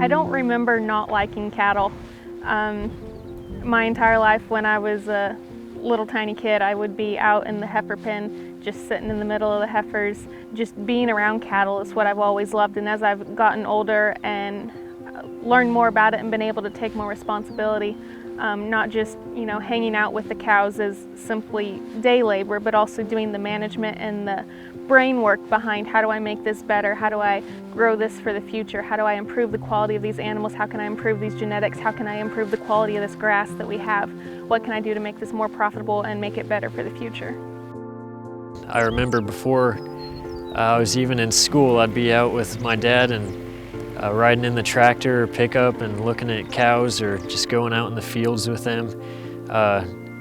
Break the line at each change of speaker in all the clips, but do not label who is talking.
I don't remember not liking cattle. My entire life when I was a little tiny kid, I would be out in the heifer pen, just sitting in the middle of the heifers. Just being around cattle is what I've always loved, and as I've gotten older and learned more about it and been able to take more responsibility, not just hanging out with the cows as simply day labor, but also doing the management and the brain work behind how do I make this better, how do I grow this for the future, how do I improve the quality of these animals, how can I improve these genetics, how can I improve the quality of this grass that we have, what can I do to make this more profitable and make it better for the future.
I remember before I was even in school, I'd be out with my dad and riding in the tractor or pickup and looking at cows or just going out in the fields with them.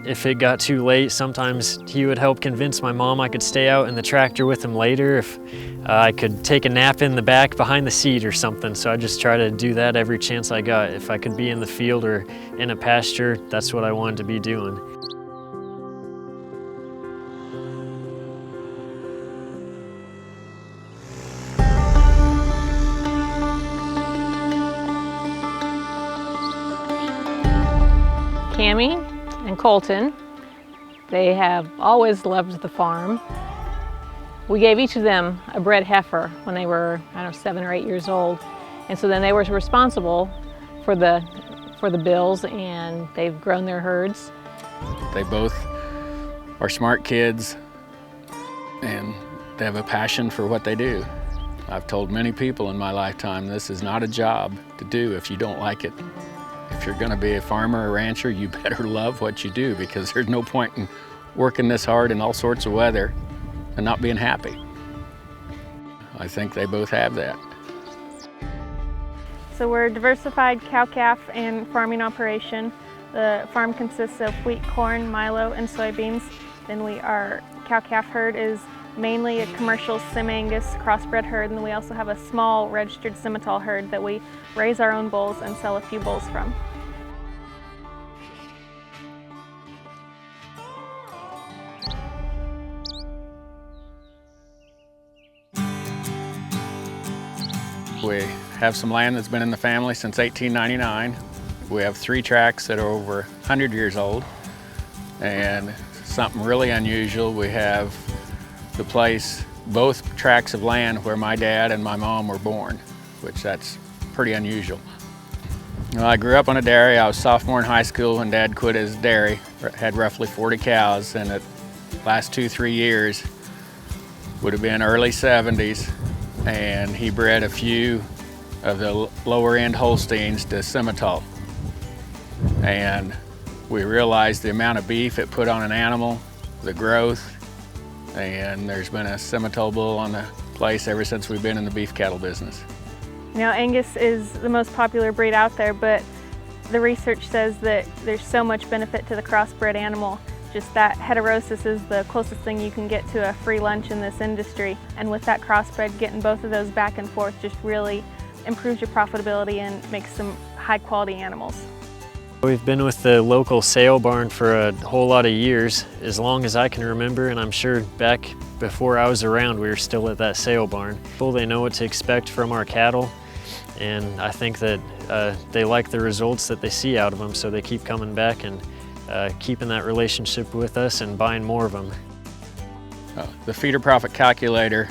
If it got too late, sometimes he would help convince my mom I could stay out in the tractor with him later if I could take a nap in the back behind the seat or something. So I just try to do that every chance I got. If I could be in the field or in a pasture, that's what I wanted to be doing.
Cammie and Colton, they have always loved the farm. We gave each of them a bred heifer when they were, 7 or 8 years old. And so then they were responsible for the bills, and they've grown their herds.
They both are smart kids, and they have a passion for what they do. I've told many people in my lifetime, this is not a job to do if you don't like it. If you're going to be a farmer or rancher, you better love what you do, because there's no point in working this hard in all sorts of weather and not being happy. I think they both have that.
So we're a diversified cow-calf and farming operation. The farm consists of wheat, corn, milo, and soybeans. Then our cow-calf herd is mainly a commercial Sim-Angus crossbred herd, and we also have a small registered Simmental herd that we raise our own bulls and sell a few bulls from.
We have some land that's been in the family since 1899. We have 3 tracts that are over 100 years old, and something really unusual, we have the place, both tracts of land where my dad and my mom were born, which that's pretty unusual. I grew up on a dairy. I was a sophomore in high school when Dad quit his dairy. Had roughly 40 cows, and the last 2-3 years would have been early 70s, and he bred a few of the lower end Holsteins to Simmental. And we realized the amount of beef it put on an animal, the growth, and there's been a Simmental bull on the place ever since we've been in the beef cattle business.
Angus is the most popular breed out there, but the research says that there's so much benefit to the crossbred animal. Just that heterosis is the closest thing you can get to a free lunch in this industry. And with that crossbred, getting both of those back and forth just really improves your profitability and makes some high quality animals.
We've been with the local sale barn for a whole lot of years, as long as I can remember, and I'm sure back before I was around we were still at that sale barn. They know what to expect from our cattle, and I think that they like the results that they see out of them, so they keep coming back and keeping that relationship with us and buying more of them.
The feeder profit calculator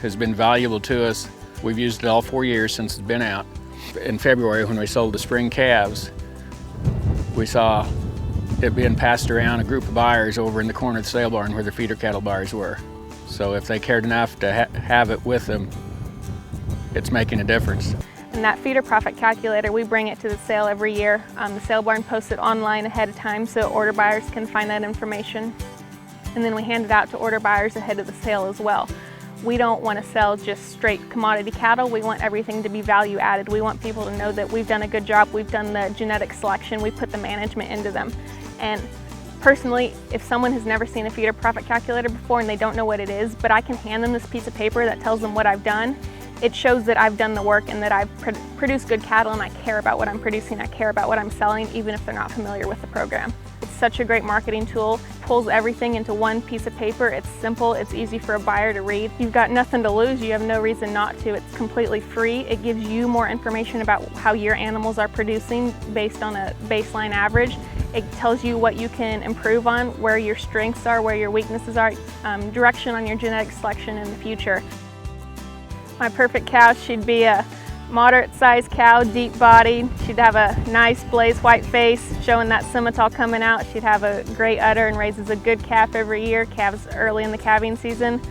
has been valuable to us. We've used it all 4 years since it's been out. In February, when we sold the spring calves, we saw it being passed around a group of buyers over in the corner of the sale barn where the feeder cattle buyers were. So if they cared enough to have it with them, it's making a difference.
And that feeder profit calculator, we bring it to the sale every year. The sale barn posts it online ahead of time so order buyers can find that information. And then we hand it out to order buyers ahead of the sale as well. We don't want to sell just straight commodity cattle. We want everything to be value added. We want people to know that we've done a good job, we've done the genetic selection, we put the management into them. And personally, if someone has never seen a feeder profit calculator before and they don't know what it is, but I can hand them this piece of paper that tells them what I've done, it shows that I've done the work and that I've produced good cattle and I care about what I'm producing, I care about what I'm selling, even if they're not familiar with the program. It's such a great marketing tool. Pulls everything into one piece of paper. It's simple, it's easy for a buyer to read. You've got nothing to lose, you have no reason not to. It's completely free. It gives you more information about how your animals are producing based on a baseline average. It tells you what you can improve on, where your strengths are, where your weaknesses are, direction on your genetic selection in the future. My perfect cow, she'd be a moderate-sized cow, deep-bodied. She'd have a nice blaze white face, showing that simmental coming out. She'd have a great udder and raises a good calf every year, calves early in the calving season.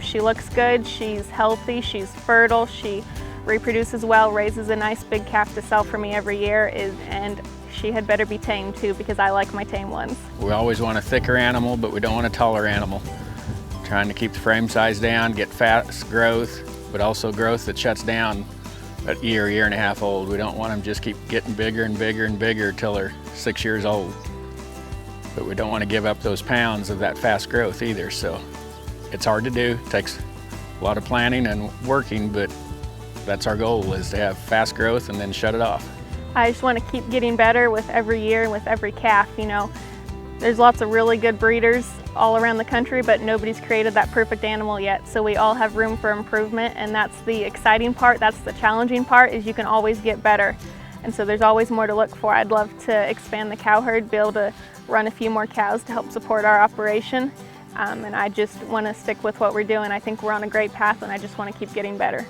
She looks good, she's healthy, she's fertile, she reproduces well, raises a nice big calf to sell for me every year, and she had better be tamed too, because I like my tame ones.
We always want a thicker animal, but we don't want a taller animal. Trying to keep the frame size down, get fast growth, but also growth that shuts down at year and a half old. We don't want them just keep getting bigger and bigger and bigger till they're 6 years old. But we don't want to give up those pounds of that fast growth either. So it's hard to do. It takes a lot of planning and working, but that's our goal, is to have fast growth and then shut it off.
I just want to keep getting better with every year and with every calf. You know, there's lots of really good breeders all around the country, but nobody's created that perfect animal yet. So we all have room for improvement, and that's the exciting part, that's the challenging part, is you can always get better. And so there's always more to look for. I'd love to expand the cow herd, be able to run a few more cows to help support our operation. And I just want to stick with what we're doing. I think we're on a great path, and I just want to keep getting better.